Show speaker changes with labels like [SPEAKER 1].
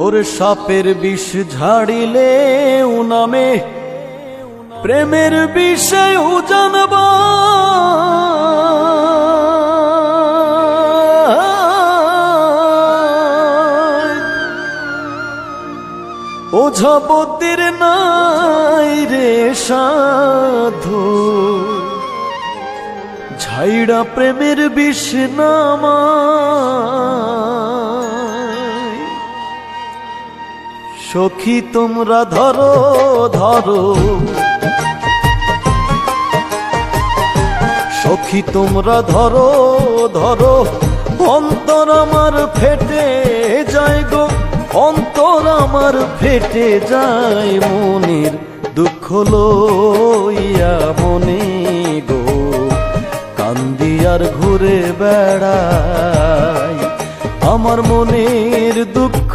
[SPEAKER 1] ওর সাপের বিষ ঝাড়িলে নামে প্রেমের বিষয় জানবা ওঝাপতির নাই রে সাধু ঝাইড়া প্রেমের বিষ নামায়। সখী তোমরা ধরো ধরো, সখী তোমরা ধরো ধরো, অন্তর আমার ফেটে যায় গো, অন্তর আমার ফেটে যায় মনের দুঃখ লইয়া মনে গো, কান্দি আর ঘুরে বেড়াই আমার মনের দুঃখ